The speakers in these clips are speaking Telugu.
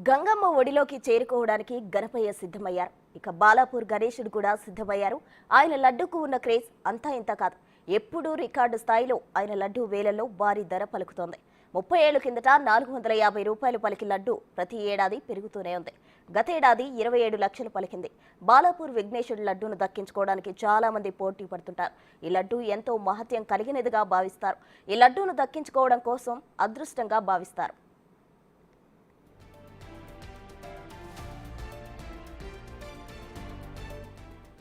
గంగమ్మ ఒడిలోకి చేరుకోవడానికి గణపయ్య సిద్ధమయ్యారు. ఇక బాలాపూర్ గణేశుడు కూడా సిద్ధమయ్యారు. ఆయన లడ్డూకు ఉన్న క్రేజ్ అంతా ఇంత కాదు. ఎప్పుడూ రికార్డు స్థాయిలో ఆయన లడ్డూ వేలల్లో భారీ ధర పలుకుతోంది. 30 ఏళ్ల కిందట 450 రూపాయలు పలికి లడ్డు ప్రతి ఏడాది పెరుగుతూనే ఉంది. గతేడాది 27 లక్షలు పలికింది. బాలాపూర్ విఘ్నేశుడి లడ్డూను దక్కించుకోవడానికి చాలా మంది పోటీ పడుతుంటారు. ఈ లడ్డూ ఎంతో మహత్యం కలిగినదిగా భావిస్తారు. ఈ లడ్డూను దక్కించుకోవడం కోసం అదృష్టంగా భావిస్తారు.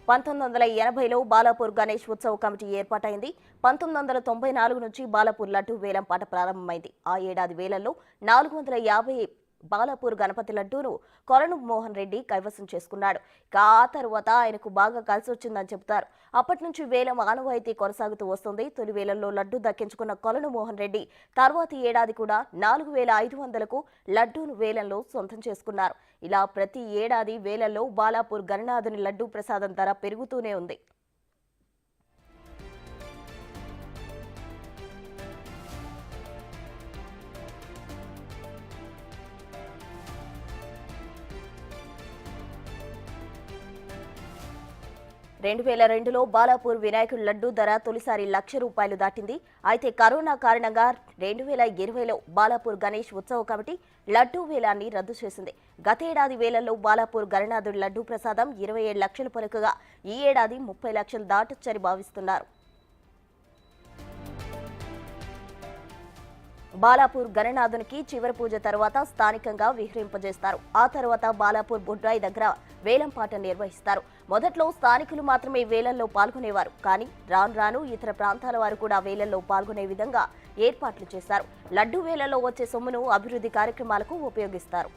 1980లో బాలాపూర్ గణేష్ ఉత్సవ కమిటీ ఏర్పాటైంది. 1994 నుంచి బాలాపూర్ లడ్డూ వేలం పాట ప్రారంభమైంది. ఆ ఏడాది వేలంలో 450 బాలాపూర్ గణపతి లడ్డూను కొలను మోహన్ రెడ్డి కైవసం చేసుకున్నాడు. ఆ తరువాత ఆయనకు బాగా కలిసి వచ్చిందని చెబుతారు. అప్పటి నుంచి వేలం ఆనవాయితీ కొనసాగుతూ వస్తుంది. తొలి వేలంలో లడ్డూ దక్కించుకున్న కొలను మోహన్ రెడ్డి తర్వాతి ఏడాది కూడా 4500కు లడ్డూను వేలంలో సొంతం చేసుకున్నారు. ఇలా ప్రతి ఏడాది వేలంలో బాలాపూర్ గణనాథుని లడ్డూ ప్రసాదం ధర పెరుగుతూనే ఉంది. రెండు 2002లో బాలాపూర్ వినాయకుడి లడ్డూ ధర తొలిసారి ₹1,00,000 దాటింది. అయితే కరోనా కారణంగా 2020లో బాలాపూర్ గణేష్ ఉత్సవ కమిటీ లడ్డూ వేలాన్ని రద్దు చేసింది. గతేడాది వేలంలో బాలాపూర్ గణనాథుడి లడ్డూ ప్రసాదం 27 లక్షలు పలుకగా ఈ ఏడాది 30 లక్షలు దాటొచ్చని భావిస్తున్నారు. బాలాపూర్ గణనాథునికి చివరి పూజ తర్వాత స్థానికంగా విహరింపజేస్తారు. ఆ తర్వాత బాలాపూర్ బుడ్రాయి దగ్గర వేలంపాట నిర్వహిస్తారు. మొదట్లో స్థానికులు మాత్రమే వేలంలో పాల్గొనేవారు. కానీ రాను రాను ఇతర ప్రాంతాల వారు కూడా వేలంలో పాల్గొనే విధంగా ఏర్పాట్లు చేశారు. లడ్డూ వేలంలో వచ్చే సొమ్మును అభివృద్ధి కార్యక్రమాలకు ఉపయోగిస్తారు.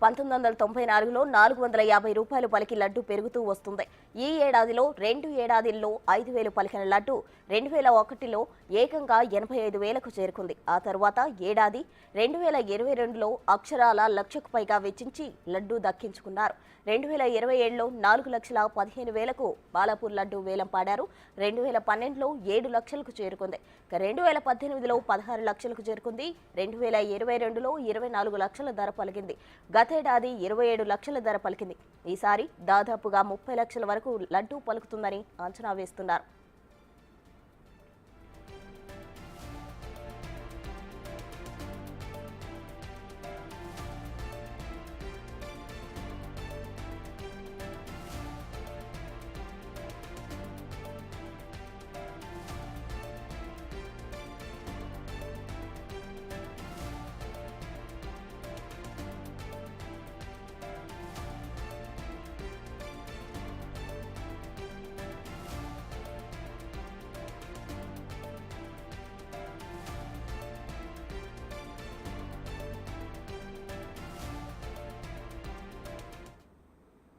1994లో 450 రూపాయలు పలికి లడ్డు పెరుగుతూ వస్తుంది. ఈ ఏడాదిలో 2 ఏడాదిల్లో 5000 పలికిన లడ్డు 2001లో ఏకంగా 85,000కు చేరుకుంది. ఆ తర్వాత ఏడాది 2022లో అక్షరాల 1,00,000కు పైగా వెచ్చించి లడ్డు దక్కించుకున్నారు. 2027లో 4,15,000కు బాలాపూర్ లడ్డు వేలం పాడారు. 2012లో 7 లక్షలకు చేరుకుంది. 2018లో 16 లక్షలకు చేరుకుంది. 2022లో 24 లక్షల ధర పలికింది. గతేడాది 27 లక్షల ధర పలికింది. ఈసారి దాదాపుగా 30 లక్షల వరకు లడ్డూ పలుకుతుందని అంచనా వేస్తున్నారు.